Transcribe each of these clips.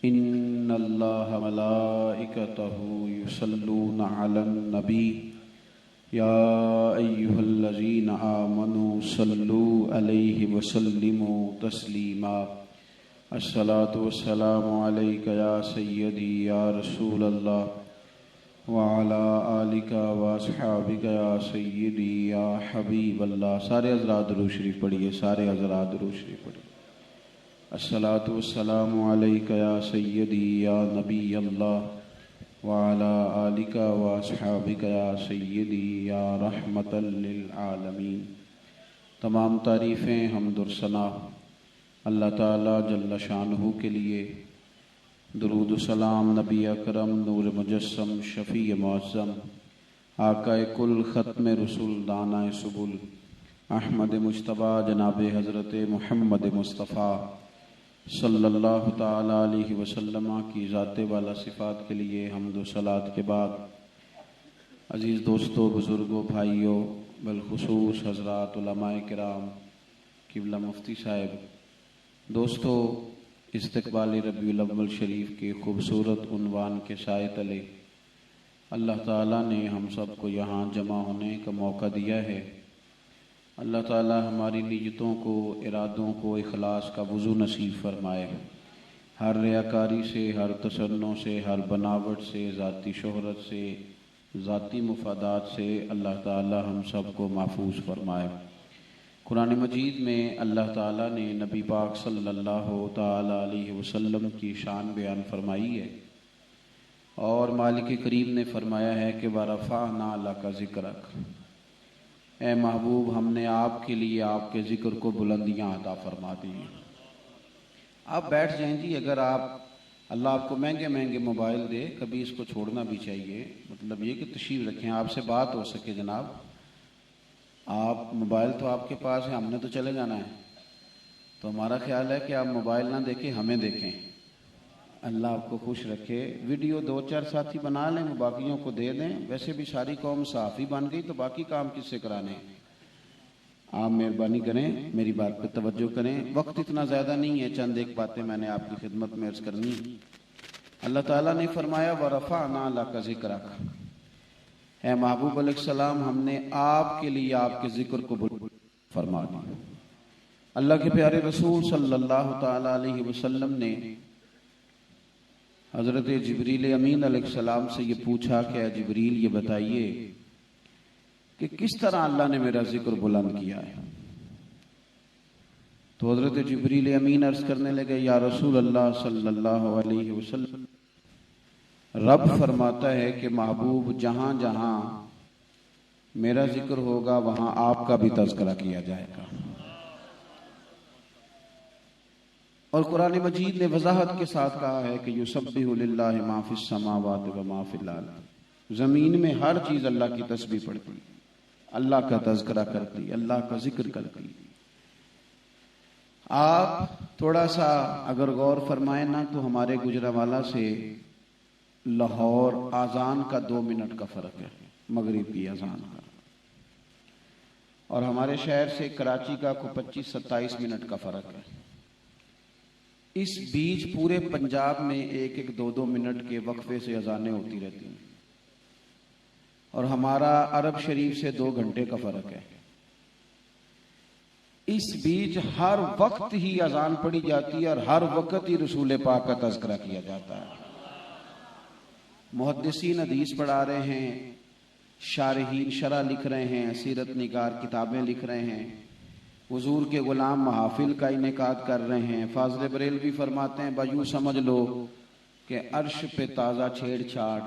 इन्नल्लाह मलाइकतहु युसल्लूना Alan नबी या अय्युहल्लज़ीना आमनू सल्लू अलैहि वसल्लिमू तस्लीमा। अस्सलातु वस्सलामु अलैका या सय्यदी या रसूलल्लाह व अला आलिका व अस्हाबिका या सय्यदी या हबीबल्लाह। सारे हज़रात दुरूद शरीफ पढ़िए, सारे हज़रात दुरूद शरीफ पढ़िए। अस्सलातु वस्सलामु अलैका या सय्यदी या नबी अल्लाह व अला आलिका व अस्हाबिका या सय्यदी या रहमतल लिल आलमीन। तमाम तारीफ़ें हम्द और सना अल्लाह ताला जल्ल शानहू के लिए। दुरूद सलाम नबी अकरम नूर मुजस्सम शफ़ी मुअज़्ज़म आकाए कुल ख़त्म रसूल दाना सुबुल अहमद मुज्तबा जनाब हज़रत मुहम्मद मुस्तफ़ा सल्लल्लाहु ताला अलैहि वसल्लम की ज़ात वाला सिफ़ात के लिए हम्द व सलात के बाद, अज़ीज़ दोस्तों, बुज़ुर्गों, भाइयों, बिलख़ुसूस हज़रात उलमाए किराम, क़िबला मुफ्ती साहब, दोस्तों, इस्तक़बाल रबीउल अव्वल शरीफ के ख़ूबसूरत उन्वान के साए तले अल्लाह ताला ने हम सब को यहाँ जमा होने का मौका दिया है। अल्लाह ताला हमारी नीयतों को, इरादों को इखलास का वज़ू नसीब फरमाए। हर रियाकारी से, हर तसन्नो से, हर बनावट से, ज़ाती शोहरत से, ज़ाती मुफादात से अल्लाह ताला हम सब को महफूज फरमाए। कुरान मजीद में अल्लाह ताला ने नबी पाक सल्लल्लाहु ताला अलैहि वसल्लम की शान बयान फरमाई है और मालिक करीम ने फरमाया है कि वरफ़अना लका ज़िक्रक, ए महबूब, हमने आपके लिए आपके ज़िक्र को बुलंदियाँ अता फरमा दी। आप बैठ जाएं जी। अगर आप अल्लाह आपको महंगे महंगे मोबाइल दे, कभी इसको छोड़ना भी चाहिए। मतलब ये कि तशरीफ़ रखें, आपसे बात हो सके। जनाब, आप मोबाइल तो आपके पास है, हमने तो चले जाना है, तो हमारा ख्याल है कि आप मोबाइल ना देखें, हमें देखें। अल्लाह आपको खुश रखे। वीडियो 2-4 साथी बना लें, बाकियों को दे दें। वैसे भी सारी कौम सहाफ़ी बन गई, तो बाकी काम किससे कराने। आप मेहरबानी करें, मेरी बात पर तवज्जो करें। वक्त इतना ज़्यादा नहीं है, चंद एक बातें मैंने आपकी खिदमत में अर्ज़ करनी है। अल्लाह ताला ने फरमाया वरफ़अना लका ज़िक्रक, ए महबूब अलैहिस्सलाम, हमने आपके लिए आपके ज़िक्र को फरमा दिया। अल्लाह के प्यारे रसूल सल्लल्लाहु ताला अलैहि वसल्लम ने हज़रत जिब्रील अमीन अलैहिस्सलाम से ये पूछा कि जिब्रील, ये बताइए कि किस तरह अल्लाह ने मेरा ज़िक्र बुलंद किया है। तो हज़रत जिब्रील अमीन अर्ज़ करने लगे, या रसूल अल्लाह सल्लल्लाहु अलैहि वसल्लम, रब फरमाता है कि महबूब, जहां जहां मेरा जिक्र होगा वहां आपका भी तज़किरा किया जाएगा। और कुरान मजीद ने वजाहत के साथ कहा है कि युसब्बिहु लिल्लाहि मा फिस समावाति व मा फिल अर्द, जमीन में हर चीज अल्लाह की तस्बीह पढ़ती, अल्लाह का तज़किरा करती, अल्लाह का जिक्र करती। आप थोड़ा सा अगर गौर फरमाए ना, तो हमारे गुजरावाला से लाहौर आज़ान का 2 मिनट का फ़र्क है, मगरिब की आज़ान का, और हमारे शहर से कराची का को 25-27 मिनट का फ़र्क है। इस बीच पूरे पंजाब में 1-1, 2-2 मिनट के वक्फे से अज़ानें होती रहती हैं, और हमारा अरब शरीफ से 2 घंटे का फ़र्क है। इस बीच हर वक्त ही अज़ान पढ़ी जाती है और हर वक्त ही रसूल पाक का तज़किरा किया जाता है। मुहद्दिसीन हदीस पढ़ा रहे हैं, शारहीन शरह लिख रहे हैं, सीरत निगार किताबें लिख रहे हैं, हुजूर के गुलाम महाफिल का इनेकाद कर रहे हैं। फाज़िल बरेलवी फरमाते हैं, बायू समझ लो कि अर्श पे ताज़ा छेड़छाड़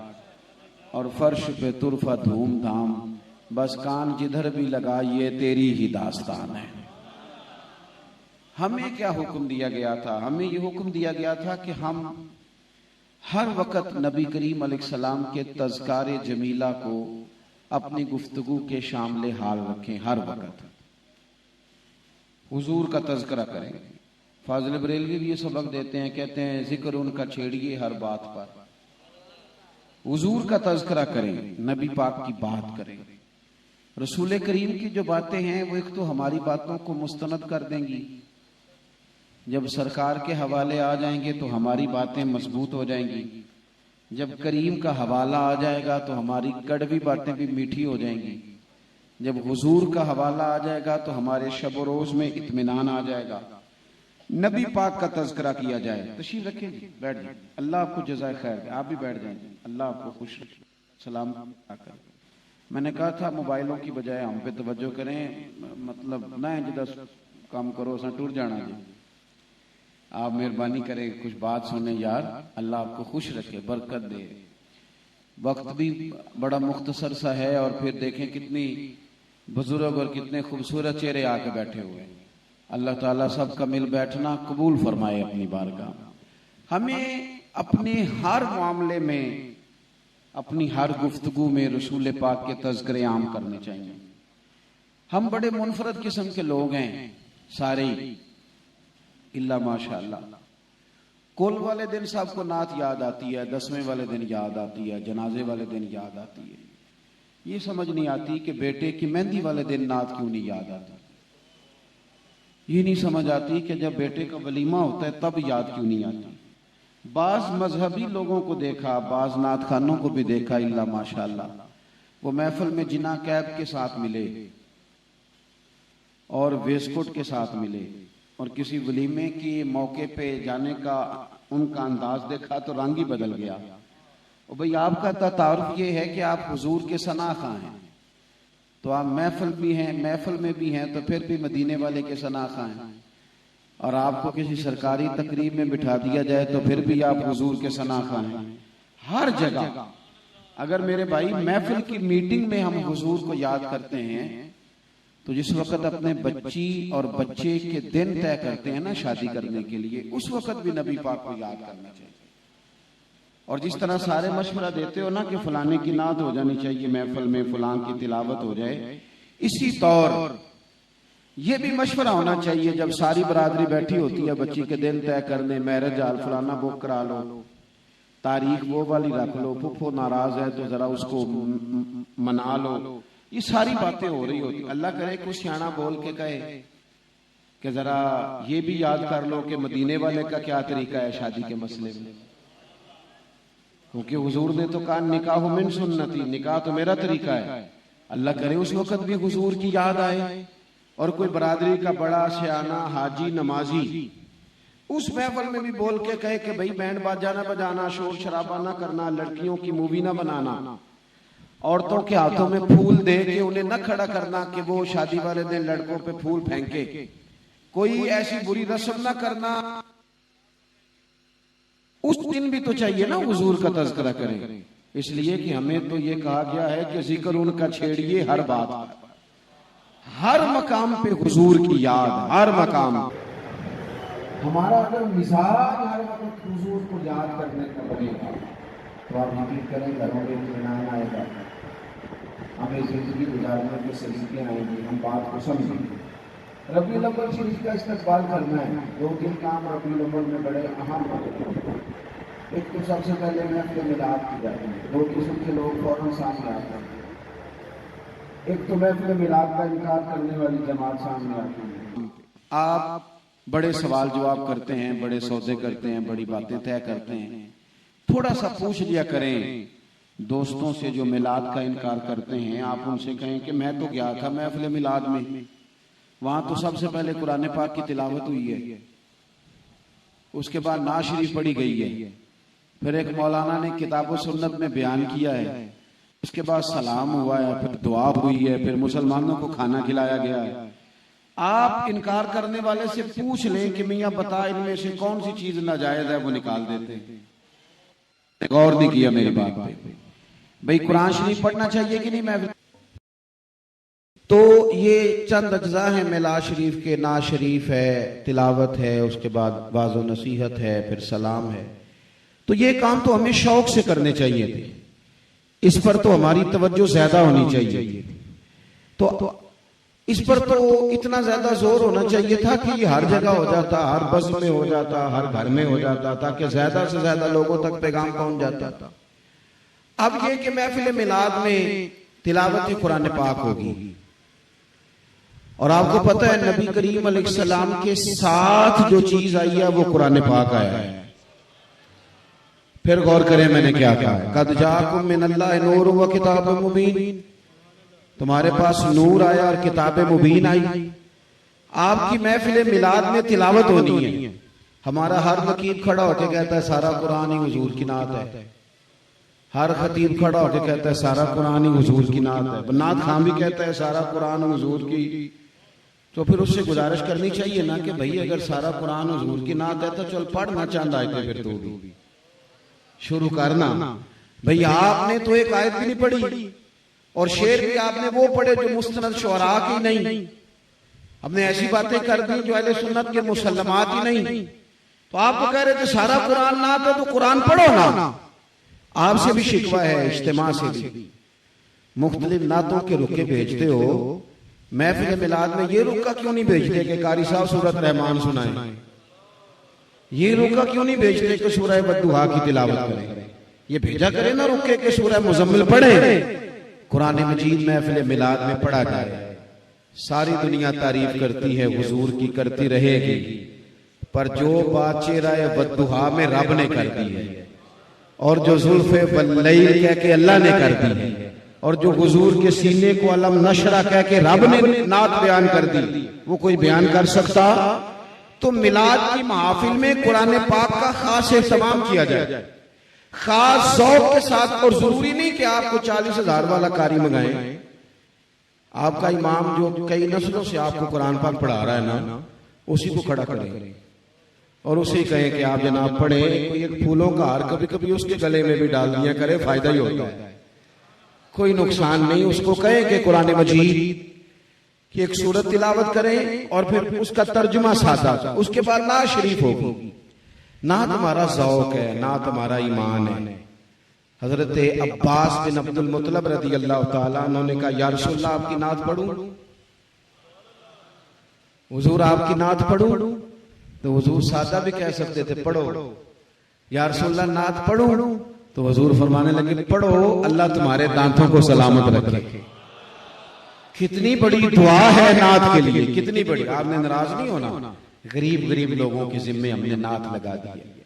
और फर्श पे तुरफा धूम धाम, बस कान जिधर भी लगा ये तेरी ही दास्तान है। हमें क्या हुक्म दिया गया था? हमें ये हुक्म दिया गया था कि हम हर वक्त नबी करीम अलैहिस्सलाम के तज़कारे जमीला को अपनी गुफ्तगू के शामिल हाल रखें। हर वक्त हुजूर का तज़किरा करें। फाज़िल बरेलवी भी ये सबक देते हैं, कहते हैं जिक्र उनका छेड़िए हर बात पर, हुजूर का तज़किरा करें, नबी पाक की बात करें। रसूल करीम की जो बातें हैं वो एक तो हमारी बातों को मुस्तनद कर देंगी, जब सरकार के हवाले आ जाएंगे तो हमारी बातें मजबूत हो जाएंगी, जब करीम का हवाला आ जाएगा तो हमारी कड़वी बातें भी मीठी हो जाएंगी, जब हुजूर का हवाला आ जाएगा तो हमारे शब रोज में इत्मीनान आ जाएगा, नबी पाक का तज़किरा किया जाए। तशरीफ रखें जी, बैठ जाए। अल्लाह आपको जज़ाए खैर, आप भी बैठ जाएं। अल्लाह आपको खुश रखे, सलाम कर। मैंने कहा था मोबाइलों की बजाय हम पे तवज्जो करें, मतलब ना जिदा काम करो असा टूर जाना जी। आप मेहरबानी करें, कुछ बात सुने यार, अल्लाह आपको खुश रखे, बरकत दे। वक्त भी बड़ा मुख्तसर सा है और फिर देखें कितनी बुजुर्ग और कितने खूबसूरत चेहरे आके बैठे हुए हैं। अल्लाह ताला सबका मिल बैठना कबूल फरमाए अपनी बारगाह। हमें अपने हर मामले में, अपनी हर गुफ्तगू में रसूल पाक के तज़किरे आम करने चाहिए। हम बड़े मुनफरद किस्म के लोग हैं सारे, इल्ला माशाअल्लाह। कुल वाले दिन सबको नात याद आती है, 10वें वाले दिन याद आती है, जनाजे वाले दिन याद आती है। ये समझ नहीं आती कि बेटे की मेहंदी वाले दिन नात क्यों नहीं याद आती। ये नहीं समझ आती कि जब बेटे का वलीमा होता है तब याद क्यों नहीं आती। बाज मजहबी लोगों को देखा, बाज नात खानों को भी देखा, इल्ला माशाअल्लाह, वो महफिल में जिना कैब के साथ मिले और वेस्टकोट के साथ मिले, और किसी वलीमे के मौके पे जाने का उनका अंदाज देखा तो रंग ही बदल गया। और भाई आपका तारुफ ये है कि आप हुजूर के सनाखा हैं, तो आप महफिल भी हैं, महफिल में भी हैं, तो फिर भी मदीने वाले के सनाखा हैं। और आपको किसी सरकारी तकरीब में बिठा दिया जाए तो फिर भी आप हुजूर के सनाखा हैं। हर जगह अगर मेरे भाई महफिल की मीटिंग में हम हुजूर को याद करते हैं, तो जिस वक्त अपने बच्ची और बच्चे के दिन तय करते हैं ना शादी करने के लिए, उस वक्त भी नबी पाक को याद करना चाहिए। और जिस तरह सारे मशवरा देते हो ना कि फलाने की नात हो जानी चाहिए महफिल में, फलान की तिलावत हो जाए, इसी तौर ये भी मशवरा होना चाहिए जब सारी बरादरी बैठी होती है बच्ची के दिन तय करने, मैरिज हाल फलाना बुक करा लो, तारीख वो वाली रख लो, फुफो नाराज है तो जरा उसको मना लो, ये सारी बातें हो रही होती। अल्लाह करे कुछ सियाना बोल के कहे कि जरा ये भी याद कर लो कि मदीने वाले का क्या तरीका है शादी के मसले में, क्योंकि हुजूर ने तो कहा निकाह मिन सुन्नती, निकाह तो मेरा तरीका है। अल्लाह करे उस वक्त भी हुजूर की याद आए और कोई बरादरी का बड़ा सियाना हाजी नमाजी उस महफिल में भी बोल के कहे कि भाई बैंड बाजा ना बजाना, शोर शराबा ना करना, लड़कियों की मूवी ना बनाना, औरतों के हाथों में फूल दे के उन्हें न खड़ा करना कि वो शादी वाले दिन लड़कों पे फूल फेंके, कोई ऐसी बुरी रस्म ना करना। उस दिन भी तो चाहिए ना हुजूर का तज़किरा करें, इसलिए कि हमें तो ये कहा गया है कि जिक्र उनका छेड़िए हर बात, हर मकाम पे हुजूर की याद, हर मकाम। हमारा अगर मिजाज हर वक्त हुजूर को याद करने का बनेगा तो आप यकीन करें घरों में इत्मीनान आएगा, हमें जिंदगी गुजारने के सलीके आएंगे, हम बात को समझेंगे। रबीउल अव्वल शरीफ का इस्तकबाल करना है, 2-3 काम रबीउल अव्वल में बड़े अहम हैं। एक तो सबसे पहले महफिल मिलाद की जाती है, 2 किस्म के लोग फौरन सामने आते हैं। एक तो महफिल मिलाद का इनकार करने वाली जमात सामने आती है। आप बड़े सवाल जवाब करते हैं, बड़े सौदे करते हैं, बड़ी बातें तय करते हैं, थोड़ा सा पूछ लिया करें दोस्तों से जो मिलाद का इनकार करते हैं। आप उनसे कहें कि मैं तो गया था महफिल मिलाद में, वहां तो सबसे पहले कुरान पाक की तिलावत हुई है, उसके बाद नात शरीफ पढ़ी गई है, फिर एक मौलाना ने किताब सुन्नत में बयान किया है, उसके बाद सलाम हुआ है, फिर दुआ हुई है, फिर मुसलमानों को खाना खिलाया गया है। आप इनकार करने वाले से पूछ लें कि मियां बता इनमें से कौन सी चीज नाजायज है, वो निकाल देते हैं। गौर नहीं किया मेरी बात पे। भाई कुरान शरीफ पढ़ना चाहिए कि नहीं महफिल? तो ये चंद अज्जा है मिलाद शरीफ के, नात शरीफ है, तिलावत है, उसके बाद वाज़ो नसीहत है, फिर सलाम है। तो ये काम तो हमें शौक से करने चाहिए थे, इस पर तो हमारी तवज्जो ज्यादा होनी चाहिए। तो इस पर तो इतना ज्यादा जोर होना चाहिए था कि ये हर जगह हो जाता, हर बस में हो जाता, हर घर में हो जाता, ताकि ज्यादा से ज्यादा लोगों तक पैगाम पहुंच जाता था। अब ये कि महफिल मिलाद में तिलावत कुरान पाक होगी, और आपको पता है नबी करीम अलैहिस्सलाम के साथ जो चीज आई है वो कुरान पाक आया है। फिर गौर करें मैंने क्या कहा, कद जाकुम मिनल्लाहि नूरुन व किताबुम मुबीन, तुम्हारे पास नूर आया और किताब मुबीन आई। आपकी महफिल मिलाद में तिलावत होनी है, हमारा हर नकीब खड़ा होकर कहता है सारा कुरान ही हुजूर की नात है, हर खतीब खड़ा होकर कहता है सारा कुरान ही हुजूर की नात है, नात खां भी कहता है सारा कुरान हुजूर की। तो फिर उससे गुजारिश करनी चाहिए ना कि भाई अगर सारा कुरान हुजूर की नात है तो चल पढ़ना चाहता है फिर तो भी शुरू करना। भाई आपने तो एक आयत भी नहीं पढ़ी और शेर भी आपने वो पढ़े जो मुस्तनद शुअरा की नहीं, हमने ऐसी बातें कर दी जो अहले सुन्नत के मुसल्लमात ही नहीं। तो आपको कह रहे थे सारा कुरान नात है तो कुरान पढ़ो ना। आपसे भी शिकवा है, इज्तिमा से भी मुख्तलिफ नातों के रुके भेजते हो, महफिल मिलाद में ये रुका क्यों नहीं भेजते कि कारी साहब सूरत रहमान सुनाए, ये रुका क्यों नहीं भेजते कि सूरह बद्दुहा की तिलावत करें, ये भेजा करें ना रुके के सूरह मुजम्मिल पढ़े। कुरान मजीद महफिल मिलाद में पढ़ा जाए। सारी दुनिया तारीफ करती है हुजूर की, करती रहेगी, पर जो बात चेहरा बद्दुहा में रब ने कर दी है और जो जुल्फे बल्लैल कह के अल्लाह ने कर दी है और जो हुजूर के सीने को अलम नशरा कह के रब ने नात बयान कर दी, वो कोई बयान कर सकता? तो मिलाद की महफिल में कुरान पाक का खास एहतमाम किया जाए, खास शौक के साथ। और जरूरी नहीं कि आपको 40,000 वाला कारी मंगाएं, आपका इमाम जो कई नस्लों से आपको कुरान पाक पढ़ा रहा है ना, उसी को खड़ा करें और उसे कहें कि आप जनाब पढ़े। कोई एक फूलों का हार कभी कभी उसके गले में भी डाल दिया करे, फायदा ही होता है, कोई नुकसान नहीं। उसको कहें कि कुरान मजीद की एक सूरत तिलावत करें और फिर उसका तर्जुमा सादा, उसके बाद ना शरीफ होगी। ना तुम्हारा ज़ौक है, ना तुम्हारा ईमान है। हजरत अब्बास बिन अब्दुल मुत्तलिब रज़ी अल्लाह ताला उन्होंने कहा या रसूलल्लाह आपकी नात पढ़ूं, हुजूर आपकी नात पढ़ूं? तो हुजूर सादा भी कह सकते थे पढ़ो। या रसूलल्लाह नात पढ़ूं? तो हुजूर फरमाने लगे पढ़ो, अल्लाह तुम्हारे दांतों को सलामत रखे। कितनी बड़ी दुआ है नात के लिए, कितनी बड़ी। आपने नाराज नहीं होना, गरीब गरीब लोगों के जिम्मे हमने नात लगा दी है,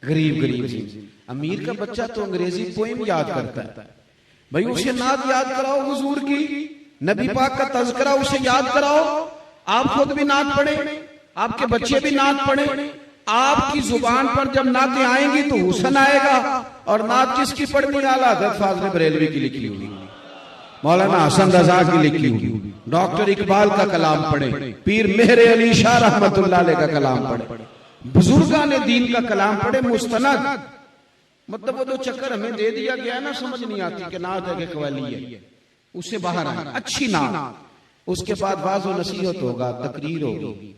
गरीब गरीब। अमीर का बच्चा तो अंग्रेजी पोएम याद करता है, भाई उसे नात याद कराओ हुजूर की, नबी पाक का तज़किरा उसे याद कराओ। आप खुद भी नात पढ़े, आपके बच्चे भी नात पढ़े। आपकी जुबान पर जब नातें आएंगी तो हुसन आएगा। और नात किसकी पढ़नी? आला हज़रत फाज़िल बरेलवी की लिखी हुई, मौलाना हसन रजा की लिखी हुई, डॉक्टर इकबाल का कलाम पढ़े, पीर मेहर अली शाह रहमतुल्लाह अलैह का कलाम पढ़े, बुजुर्गान दीन का कलाम पढ़े मुस्तनद। मतलब वो जो चक्कर हमें दे दिया गया ना, समझ नहीं आती कि नात है कि कव्वाली है, उससे बाहर आए अच्छी नात। उसके बाद वाज़ व नसीहत होगा, तकरीर होगी।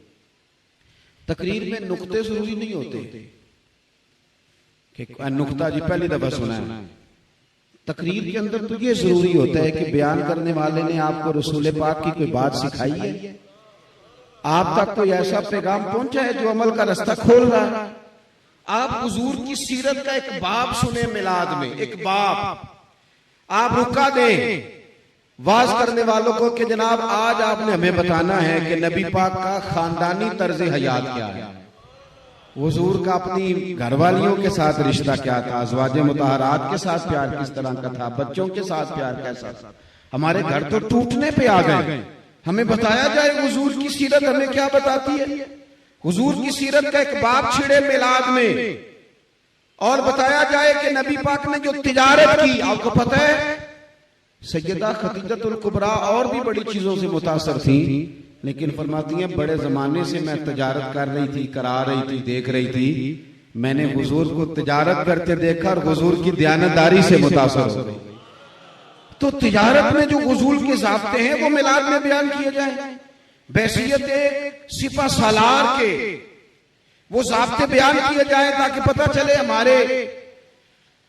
तकरीर में नुक्ते जरूरी नहीं होते कि नुक्ता जी पहली दफा सुना है। तकरीर के अंदर तो ये जरूरी होता है कि बयान करने वाले ने आपको रसूल पाक की कोई बात सिखाई है, आप तक कोई ऐसा पैगाम पहुंचा है जो अमल का रास्ता खोल रहा है। आप हुजूर की सीरत का एक बाब सुने मिलाद में, एक बाब आप रुका दें वाज करने वालों को कि जनाब आज आपने हमें बताना है कि नबी पाक का खानदानी तर्ज हयात क्या है, हुजूर का अपनी घरवालियों के साथ रिश्ता क्या था, अज़वाज मुतहरात के साथ प्यार किस तरह का था, बच्चों के साथ प्यार कैसा था। हमारे घर तो टूटने पे आ गए, हमें बताया जाए हुजूर की सीरत हमें क्या बताती है। हुजूर की सीरत का एक बाब छिड़े मिलाद में और बताया जाए कि नबी पाक ने जो तिजारत की, आपको पता है सैयदा खदीजतुल कुबरा और भी बड़ी चीजों से मुतासर थी, लेकिन फरमाती हैं बड़े जमाने से मैं तिजारत कर रही थी, करा रही थी, देख रही थी, मैंने हुजूर को तिजारत करते देखा और हुजूर की दयानतदारी से मुतासर हो गई। तो तिजारत में जो हुजूर के ज़ाब्ते हैं वो मिलाद में बयान किए जाए, बैसियत सिपा सालार के वो ज़ाब्ते बयान किए जाए ताकि पता चले हमारे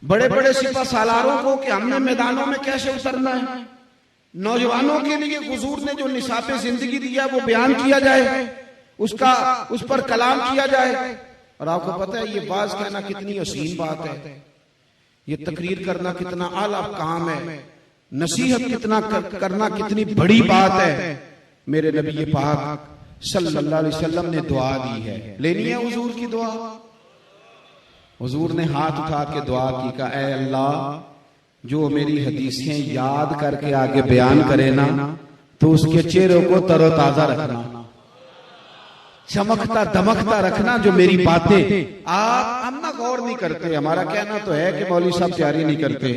बड़े बड़े सिपा सालारों को कि हमने मैदानों में कैसे उतरना है। नौजवानों के लिए हुजूर ने जो निसाबे जिंदगी दिया वो बयान किया जाए, उस पर कलाम किया जाए। और आपको पता है ये बाज कहना कितनी हसीन बात है, ये तकरीर करना कितना आला काम है, नसीहत कितना करना कितनी बड़ी बात है। मेरे नबी पाक सल्लल्लाहु अलैहि वसल्लम ने दुआ दी है। लेनी है हुजूर की दुआ। हुजूर ने हाथ उठा के दुआ की, कहा ऐ अल्लाह जो मेरी हदीसें याद करके आगे बयान करे ना तो उसके चेहरे को तरोताजा रखना, चमकता दमकता रखना। जो मेरी बातें आप हम ना गौर नहीं करते। हमारा कहना तो है कि मौलवी साहब तैयारी नहीं करते,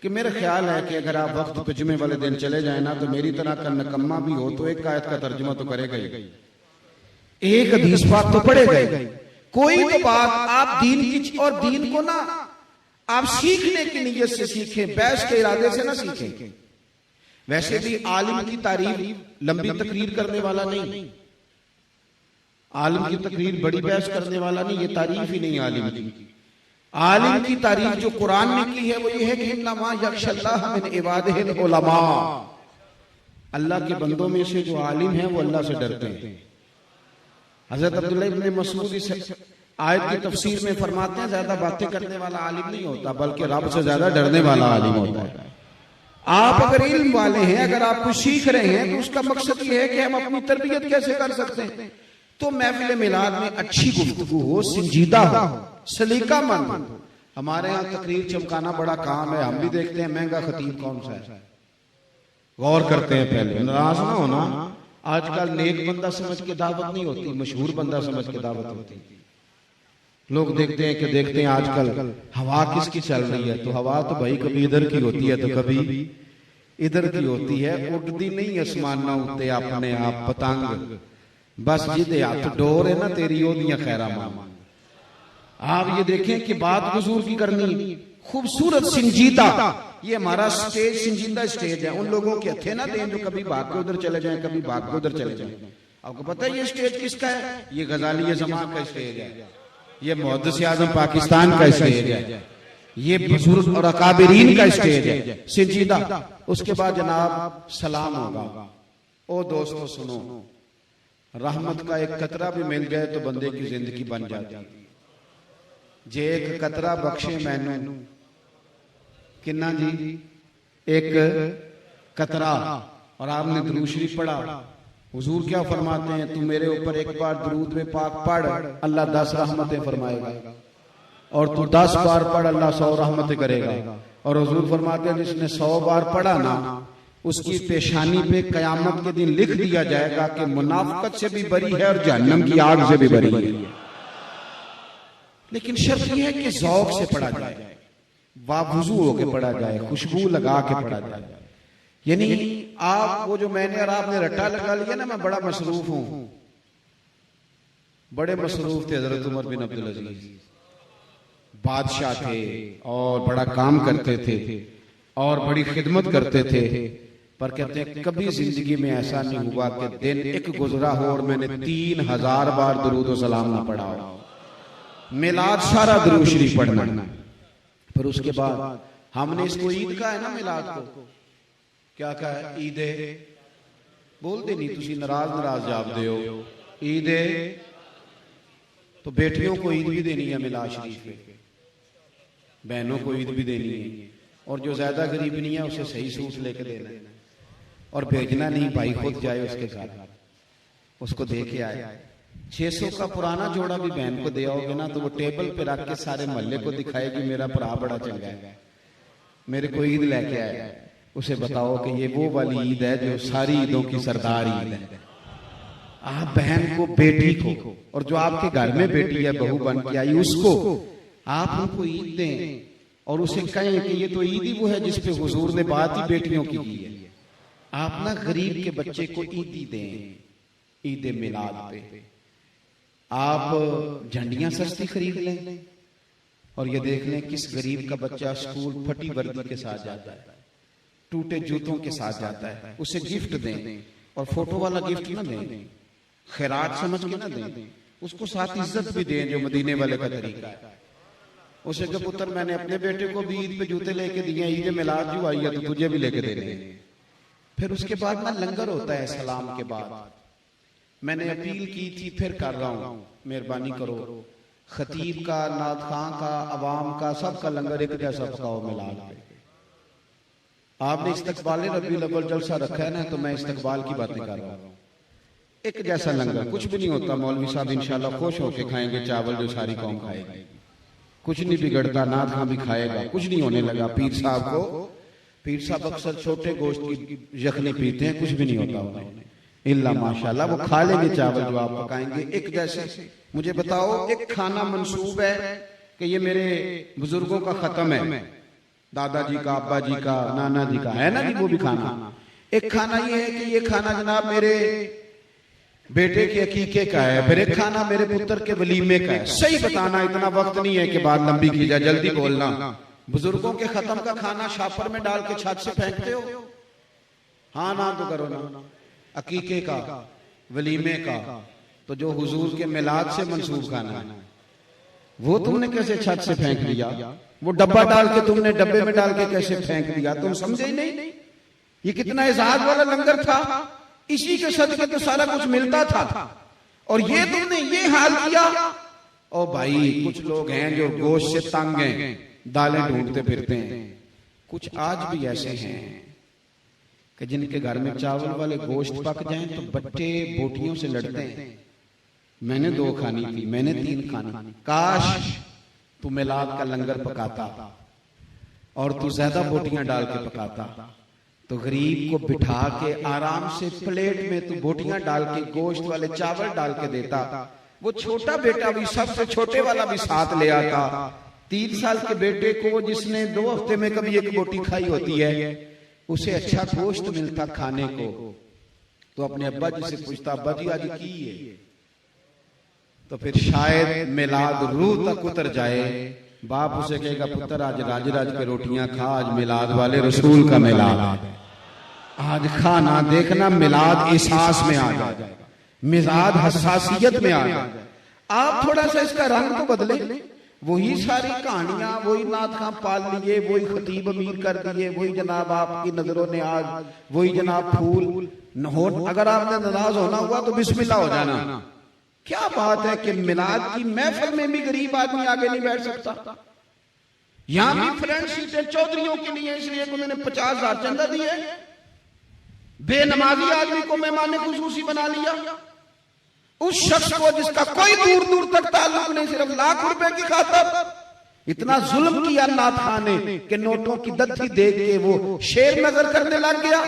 कि मेरा ख्याल है कि अगर आप वक्त पे जुमे वाले दिन चले जाए ना तो मेरी तरह का नकम्मा भी हो तो एक आयत का तर्जुमा तो करेगा ही, एक हदीस पाक तो पढ़ेगा ही। कोई तो बात आप दीन की, और दीन को ना आप सीखने की नीयत से सीखें, बहस के इरादे से ना सीखें। वैसे भी आलिम की तारीफ लंबी तकरीर करने वाला नहीं, आलिम की तकरीर बड़ी बहस करने वाला नहीं, ये तारीफ ही नहीं आलिम की। आलिम की तारीफ जो कुरान ने की है वो ये है कि इन्नमा यख्शल्लाह मिन इबादिहिल उलमा, अल्लाह के बंदों में से जो आलिम है वो अल्लाह से डरते हैं। हजरत अब्दुल्लाह इब्न मसऊद इस आयत की तफसीर में फरमाते हैं ज्यादा बातें करने वाला आलिम नहीं होता बल्कि रब से ज्यादा डरने वाला आलिम होता है। आप अगर इल्म वाले हैं, अगर आप कुछ सीख रहे हैं तो उसका मकसद ये है कि हम अपनी तरबियत कैसे कर सकते हैं। तो महफिल मिलाद में अच्छी गुफ्तगू हो, संजीदा हो, सलीकामंद हो। हमारे यहाँ तकरीर चमकाना बड़ा काम है, हम भी देखते हैं महंगा खतीब कौन सा है, गौर करते हैं पहले, नाराज ना होना। आजकल नेक बंदा समझ के दावत नहीं होती, मशहूर बंदा समझ के दावत होती। लोग देखते हैं आजकल हवा किसकी चल रही है, तो हवा तो भाई कभी इधर की होती है तो कभी इधर की होती है। उड़ती नहीं आसमान ना उत्ते अपने आप पतंग, बस जिदे हाथ डोर है ना तेरी ओदियां खैरा मान। आप ये देखें कि बात हुजूर की करनी खूबसूरत संजीदा, ये हमारा स्टेज संजीदा स्टेज है। उन लोगों के हथे ना दें जो कभी भाग के उधर चले जाएं, कभी भाग के उधर चले जाएं। आपको पता है ये स्टेज किसका है? ये गजाली ज़मान का स्टेज है, ये मुहद्दिस आज़म पाकिस्तान का स्टेज है, ये बुजुर्ग और अकाबिरीन का स्टेज है संजीदा। उसके बाद जनाब सलाम होगा। ओ दोस्तों सुनो, रहमत का एक कतरा भी मिल जाए तो बंदे की जिंदगी बन जाती है। जे एक कतरा बख्शे मैनू, किन्ना जी? एक कतरा। और आपने दुरूद शरीफ पढ़ा, हुजूर क्या फरमाते हैं? तू मेरे ऊपर एक बार दुरूद में पाक पढ़, अल्लाह 10 रहमतें फरमाएगा, और तू 10 बार पढ़, अल्लाह 100 रहमतें करेगा। और हुजूर फरमाते हैं जिसने 100 बार पढ़ा ना उसकी पेशानी पे कयामत के दिन लिख दिया जाएगा कि मुनाफिकत से भी बरी है और जहन्नम की आग से भी बरी है। लेकिन शर्त यह है कि ज़ौक से पढ़ा जाए, वावुजू होके पढ़ा जाए, खुशबू लगा के पढ़ा जाए। यानी आप वो जो मैंने और आपने रट्टा लगा लिया ना, मैं बड़ा मसरूफ हूं, बड़े मसरूफ थे हजरत उमर बिन अब्दुल अजीज, बादशाह थे और बड़ा काम करते थे और बड़ी खिदमत करते थे। पर कहते हैं कभी जिंदगी में ऐसा नहीं हुआ कि दिन एक गुजरा हो और मैंने 3000 बार दुरूद और सलाम ना पढ़ा हो। मिलाद सारा दुरूद शरीफ पढ़ना। फिर उसके बाद हमने इसको ईद का है ना, मिलाद को क्या कहा है? ईद बोलते नहीं, तुसी नाराज जापदे हो। ईद तो बेटियों को ईद भी देनी है मिलाद शरीफ में, बहनों को ईद भी देनी है, और जो ज्यादा गरीब नहीं है उसे सही सूट लेके देना है और भेजना नहीं, भाई खुद जाए उसके साथ, उसको दे के आए। 600 का पुराना जोड़ा भी बहन को दे आओगे ना तो वो टेबल पे रख के सारे मोहल्ले को दिखाएगी मेरा भरा बड़ा चंगा है, मेरे को ईद लेके आया। उसे बताओ कि ये वो वाली ईद है जो सारी ईदों की सरदार ईद है। आप बहन को, बेटी को, और जो आपके घर में बेटी है बहू बन के आई उसको आप उनको ईद दें और उसे कहें कि ये तो ईद ही वो है जिसपे हुजूर ने बात ही बेटियों की है। आप ना गरीब के बच्चे को ईदी दें, ईद मिलाद पे आप झंडियां सस्ती खरीद लें और ये देख लें किस गरीब का बच्चा स्कूल फटी वर्दी के साथ जाता है, टूटे जूतों के साथ जाता है, उसे गिफ्ट दें। और फोटो वाला गिफ्ट ना दें, खैरात समझ के ना दें, उसको साथ इज्जत भी दें जो मदीने वाले का तरीका है। उसे कहा पुत्र मैंने अपने बेटे को भी ईद पे जूते लेके दिए, ईद मिलाद जो आई है तो तुझे भी लेके देने हैं। फिर उसके बाद ना लंगर होता है सलाम के बाद। मैंने अपील की थी, फिर कर रहा हूं, मेहरबानी करो, खतीब का, नात खां का, अवाम का, सबका लंगर एक जैसा पकाओ मिलाद पे। आपने इस्तकबाल रबीउल अव्वल जलसा रखा है ना, तो मैं इस्तकबाल की बातें कर रहा हूँ। एक जैसा लंगर, कुछ भी नहीं होता। मौलवी साहब इंशाल्लाह खुश होके खाएंगे चावल जो सारी कौम खाएगी, कुछ नहीं बिगड़ता, नाथ खां भी खाएगा, कुछ नहीं होने लगा। पीर साहब अक्सर छोटे गोश्त की यखनी पीते हैं, कुछ भी नहीं होता उन्हें, इल्ला माशाल्लाह वो खा लेंगे चावल जो आप पकाएंगे एक जैसे। मुझे बताओ, एक खाना मंसूब है कि ये मेरे बुजुर्गों का खत्म है, दादाजी का, अब्बा जी का, नाना जी का, है ना जी, वो भी खाना। एक खाना ये है कि ये खाना जनाब मेरे बेटे के अकीके का है, फिर एक खाना मेरे पुत्र के वलीमे का है। सही बताना, इतना वक्त नहीं है कि बात लंबी की जाए, जल्दी बोलना। बुजुर्गों के खत्म का खाना शापर में डाल के छत से फेंकते हो? हाँ ना तो करो ना। अकीके का, वलीमे का, तो जो हुजूर के मिलाद से मंसूब खाना है वो तुमने कैसे छत से फेंक दिया? वो डब्बा डाल के तुमने डब्बे में डाल के कैसे फेंक दिया? तुम समझे ही नहीं। ये कितना एजाज वाला लंगर था, इसी के सदके तो सारा कुछ मिलता था, और ये तुमने ये हाल किया। ओ भाई, कुछ लोग हैं जो गोश्त से तंग हैं, दालें ढूंढते फिरते हैं। कुछ आज भी ऐसे हैं कि जिनके घर में चावल वाले गोश्त पक जाएं तो बच्चे बोटियों से लड़ते हैं, मैंने 2 खानी थी, मैंने 3 खानी। काश तू मिलाद का लंगर पकाता और तू ज्यादा बोटियां डाल के पकाता, तो गरीब को बिठा के आराम से प्लेट में तू बोटियां डाल के गोश्त वाले चावल डाल के देता। वो छोटा बेटा भी, सबसे छोटे वाला भी साथ ले आता। 3 साल के बेटे को जिसने 2 हफ्ते में कभी 1 बोटी खाई होती है, उसे अच्छा गोश्त मिलता खाने को, तो अपने अब्बा जी से पूछता, अब्बा जी आज की है? तो फिर शायद मिलाद रूह तक उतर जाए। बाप उसे कहेगा, पुत्र आज राज के रोटियां खा, आज मिलाद वाले रसूल का मिलाद है, आज खाना देखना, मिलाद एहसास में आ जाएगा, मिजाज हसासियत में आ जाए। आप थोड़ा सा इसका रंग तो बदले। वही सारी कहानियां, वही नाथ खां पाल लिए, वही खतीब अमीर कर दिए, वही जनाब आपकी नजरों ने आज, वही जनाब फूल न हो। अगर आपने नाराज होना हुआ तो बिस्मिल्लाह हो जाना। क्या बात है कि मिलाद की महफिल में भी गरीब आदमी आगे नहीं बैठ सकता। यहां भी फ्रंट सीटें चौधरियों के लिए, इसलिए उन्होंने 50,000 चंदा दिए। बेनमाजी आदमी को मेहमान खुसूसी बना लिया। उस शख्स को जिसका कोई दूर दूर तक ताल्लुक नहीं, सिर्फ लाख रुपए की खातिर इतना जुल्म किया नाथ खां ने कि नोटों की दत्ती देख के वो शेर नजर करने लग गया।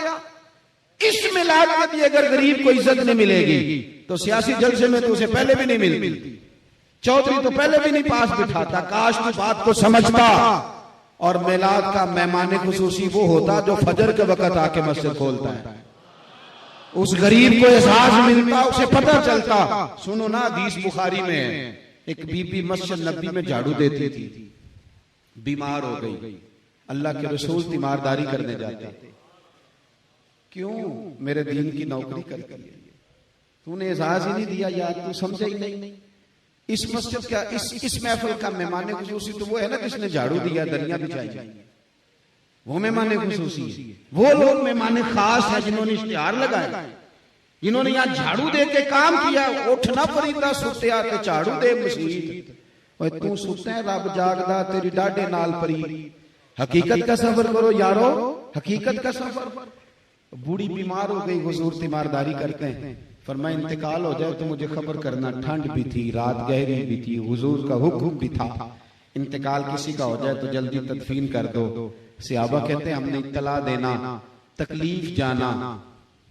इस मिलाद में भी अगर गरीब को इज्जत नहीं मिलेगी तो सियासी जलसे में तो उसे पहले भी नहीं मिलती। चौधरी तो पहले भी नहीं पास बिठाता। काश तू बात को समझता और मिलाद का मेहमान खुसूसी वो होता जो फजर के वक्त आके मस्जिद खोलता है। उस गरीब को एहसास मिलता, उसे पता चलता। सुनो ना, हदीस बुखारी में है, एक बीबी मस्जिद नबी में झाड़ू देती थी, बीमार हो गई। अल्लाह के रसूल तीमारदारी करने जाते। क्यों? मेरे दीन की नौकरी करती है। तूने एहसास ही नहीं दिया यार, तू समझे ही नहीं। इस मस्जिद का, इस महफिल का मेहमान खुसूसी तो वो है ना जिसने झाड़ू दिया, दरिया बिछाई, वो मेहमान खुसूसी है। वो लोग मेहमान खास है जिन्होंने इश्तिहार लगाए, जिन्होंने यहाँ झाड़ू दे के काम किया। उठना फरीदा सुते आके झाड़ू दे मसीद। तू सुते है, रब जागदा तेरी डाडे नाल परी। हकीकत का सफर करो यारो, हकीकत का सफर। बूढ़ी बीमार हो गई, हुजूर तीमारदारी करते हैं। फरमाया इंतकाल हो जाए तो मुझे खबर करना। ठंड भी थी, रात गहरी भी थी, हुजूर का हुक्म भी था, इंतकाल किसी का हो जाए तो जल्दी तदफीन कर दो। सहाबा कहते हैं हमने इत्तला देना, तकलीफ जाना,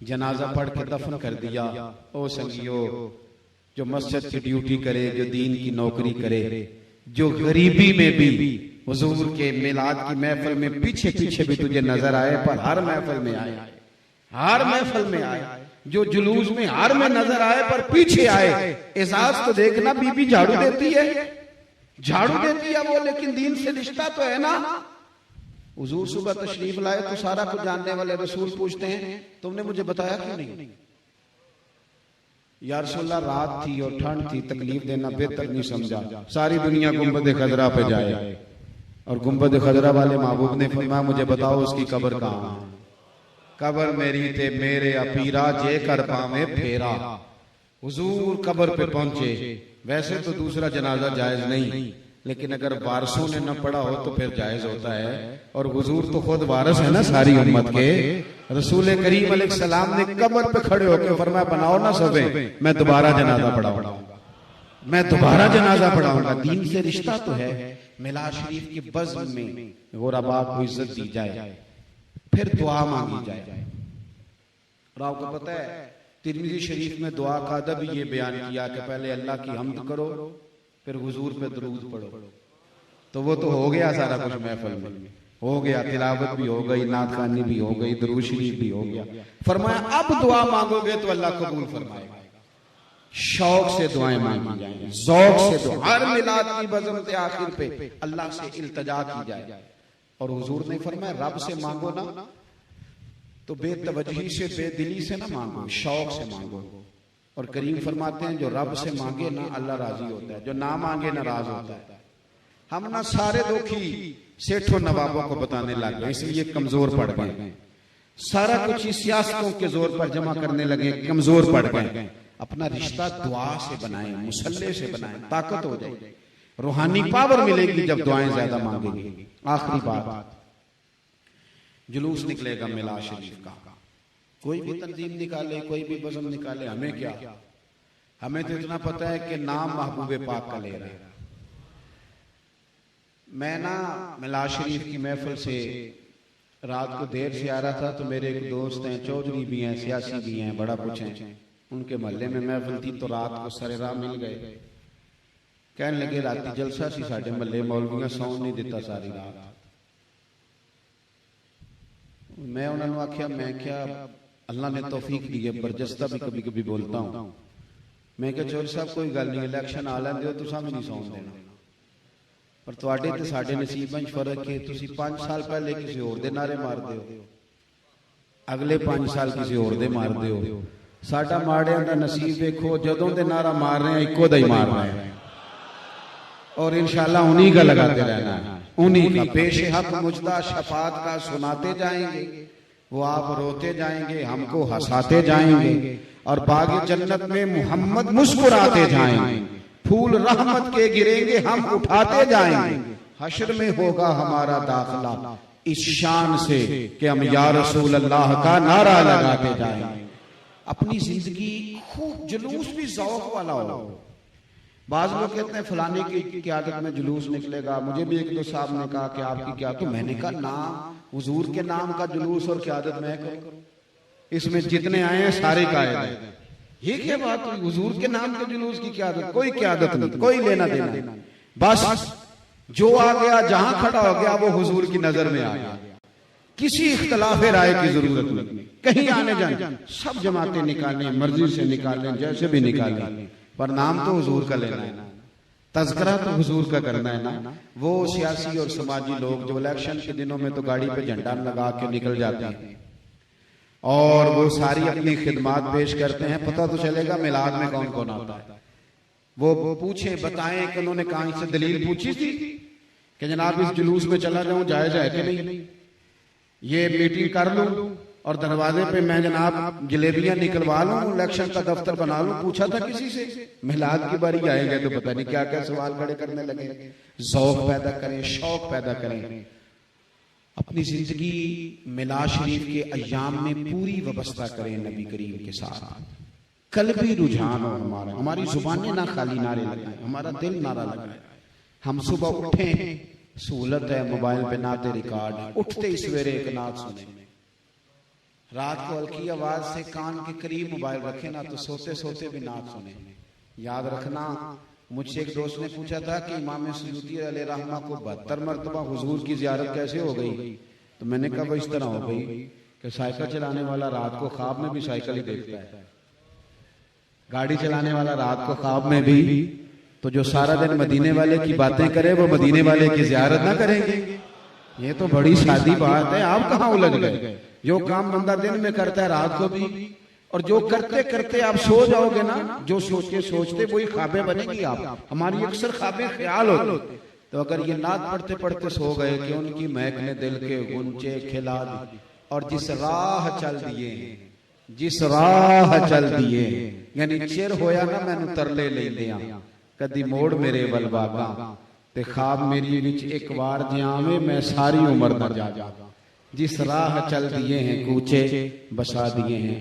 जनाजा पढ़ के दफन कर दिया। ओ संगियो, जो मस्जिद की ड्यूटी करे, जो दीन की नौकरी करे, जो गरीबी में भी हुजूर के मिलाद की महफिल में पीछे पीछे भी तुझे नजर आए, पर हर महफिल में आए, हर महफिल में आए, जो जुलूस में हर में नजर आए पर पीछे आए। एहसास तो देखना, बीबी झाड़ू देती है, झाड़ू देती है वो, लेकिन दीन से रिश्ता तो है ना। हुजूर सुबह तशरीफ लाए तो सारा कुछ जानने वाले रसूल पूछते हैं, तुमने मुझे बताया क्यों नहीं? या रसूलल्लाह, रात थी और ठंड थी, तकलीफ देना बेहतर नहीं समझा। सारी दुनिया गुंबद खजरा पे जाए और गुंबद खजरा वाले महबूब ने फरमाया मुझे बताओ उसकी कब्र कहां है? कब्र मेरी ते मेरे अपीरा जे कर पावे फेरा। हुजूर कब्र पे पहुंचे। वैसे तो दूसरा जनाजा जायज नहीं, लेकिन अगर वारसों ने न पढ़ा हो तो फिर जायज होता है। और हुजूर तो खुद वारिस है ना सारी उम्मत के। रसूल करीम अलैहिस्सलाम ने कब्र पे खड़े होकर फरमाया बनाओ ना सबे, मैं दोबारा जनाजा पढ़ाऊंगा, मैं दोबारा जनाजा पढ़ाऊंगा। दीन से रिश्ता तो है। मिलाद शरीफ की बज़्म में गुरबा को इज्जत दी जाए, फिर दुआ मांगी जाए। और आपको पता है तिरमिज़ी शरीफ में दुआ का अदब ये बयान किया कि पहले अल्लाह की हम्द करो, फिर हुजूर पे दरूद पढ़ो। तो वो तो हो गया सारा कुछ महफिल में हो गया, तिलावत भी हो गई, नात खानी भी हो गई, दुरूद शरीफ भी हो गया। फरमाया अब दुआ मांगोगे तो अल्लाह कबूल फरमाएगा। शौक से दुआएं मांगी जाएंगी, ज़ौक से दुआ। हर मिलाद की बज़म के आखिर पे अल्लाह से इल्तिजा की जाए। और हुजूर ने फरमाया रब से मांगो ना तो बेतवज्ही से बेदिली से ना मांगो, शौक से मांगो। और करीम फरमाते हैं जो रब से मांगे ना अल्लाह राजी होता है, जो ना मांगे नाराज होता है। हम ना सारे दुखी सेठों नवाबों को बताने लग गए, इसलिए कमजोर पड़ गए। सारा कुछ ही सियासतों के जोर पर जमा करने लगे, कमजोर पड़ गए। अपना रिश्ता दुआ से बनाएं, मुसल्ले से बनाएं, ताकत हो जाएगी, रूहानी पावर मिलेगी जब दुआएं ज्यादा मांगेंगे। आखिरी बात, जुलूस निकलेगा मिलाद शरीफ का। कोई भी तंजीम निकाले, कोई भी बज़म निकाले, हमें क्या, हमें तो इतना पता है कि नाम महबूबे पाक का ले रहा है। मैं ना मिलाद शरीफ की महफिल से रात को देर से आ रहा था, तो मेरे एक दोस्त हैं, चौधरी भी हैं, सियासी भी हैं, बड़ा कुछ हैं। उनके मोहल्ले में महफिल थी, तो रात को सरेराह मिल गए। कहने लगे राती जलसा सी साडे मोहल्ले, मौलवियां सौन नहीं दिता सारी रात। मैं उन्होंने आख्या, मैं क्या अल्लाह ने तौफीक दी है, बरजस्ता भी कभी कभी बोलता हूं। मैं क्या चौधरी साहब कोई गल नहीं, इलेक्शन आ लैंदे हो तुसां भी नहीं सौन देना, पर तुहाडे ते साडे नसीबां च फर्क है। तुसीं 5 साल पहले किसी होर दे नारे मारदे हो, अगले 5 साल किसी होर दे मारदे हो। साडा माड़ियां दा नसीब देखो, जदों दे नारा मार रहे हैं इक्को दा ही मार रहे हैं, और इंशाल्लाह उन्हीं का लगाते रहना है, उन्हीं का। पेश हक मुजदा शफात का सुनाते जाएंगे, वो आप रोते जाएंगे, हमको हंसाते जाएंगे। और बाग जन्नत में मोहम्मद मुस्कुराते जाएंगे, फूल रहमत के गिरेंगे, हम उठाते जाएंगे। हश्र में होगा हमारा दाखिला इस शान से कि हम या रसूल अल्लाह का नारा लगाते जाएंगे। अपनी जिंदगी खूब जुलूस भी ज़ौक़ वाला हो। बाज लोग कहते हैं फलाने की क़यादत में जुलूस निकलेगा। मुझे भी एक दो साहब ने कहा कि आपकी क्या, तो मैंने कहा नाम हुजूर के नाम का जुलूस और क़यादत मैं करूं, इसमें जितने आए हैं सारे कायद हैं। ये क्या बात हुई, हुजूर के नाम के जुलूस की क़यादत? कोई क़यादत नहीं, कोई लेना देना नहीं। बस जो आ गया, जहां खड़ा हो गया, वो हुजूर की नजर में आ गया। किसी इख्तलाफ राय की जरूरत नहीं, कहीं आने जाने सब जमातें निकालें, मर्जी से निकालें, जैसे भी निकालें, पर नाम तो हुजूर का लेना है, तज़किरा तो हुजूर का करना है ना। वो सियासी और समाजी लोग जो इलेक्शन के दिनों में तो गाड़ी पे झंडा लगा के निकल जाते हैं और वो सारी अपनी खिदमात पेश करते हैं, पता तो चलेगा मिलाद में कौन कौन आता है। वो पूछे बताएं कि उन्होंने कहां से दलील पूछी थी कि जनाब इस जुलूस में चला जाऊं, जायज है कि नहीं, ये मीटिंग कर लूं और दरवाजे पे मैं जनाब जलेबियां निकलवा लूं, इलेक्शन का दफ्तर बना लूं। पूछा था किसी से? मिलाद की बारी आएगा तो पता नहीं क्या क्या सवाल खड़े करने लगे। ज़ौक़ पैदा करें, शौक पैदा करें, अपनी जिंदगी मिलाद शरीफ के अय्याम में पूरी वाबस्ता करें नबी करीम के साथ। कल्बी रुझान हो हमारा, हमारी जुबानें ना खाली नारे लगाएं, हमारा दिल नारा लगाए। हम सुबह उठे, सहूलत है मोबाइल पे नाते रिकॉर्ड, उठते ही सवेरे एक नात सुने, रात को हल्की आवाज से कान के करीब मोबाइल रखे ना तो सोते सोते भी नात सुने। याद रखना, मुझसे एक दोस्त ने पूछा था कि इमाम सुयूती अलैहि रहमा को 72 मरतबा हुजूर की ज़ियारत कैसे हो गई, तो मैंने कहा वो इस तरह हो गई कि साइकिल चलाने वाला रात को ख्वाब में भी साइकिल ही देखता है, गाड़ी चलाने वाला रात को ख्वाब में भी, तो जो सारा दिन मदीने वाले की बातें करे वो मदीने वाले की ज़ियारत ना करेंगे। ये तो बड़ी सादी बात है, आप कहाँ उलझ गए? जो काम बंदा दिन में करता है रात को भी, और जो करते करते आप सो जाओगे ना, जो सोचते सोचते वही ख्वाबें बनेगी। आप हमारी अक्सर ख्वाबें ख्याल होते, तो अगर ये नात पढ़ते पढ़ते सो गए कि उनकी महक ने दिल के गुंचे खिला दी, और जिस राह चल दिए, जिस राह चल दिए, यानी चिर होया ना मैनू तरले ले लिया, कदी मोड़ मेरे वल बागा, ते ख्वाब मेरी विच एक बार जियावे मैं सारी उम्र न जागा। जिस राह चल दिए हैं कूचे बसा दिए हैं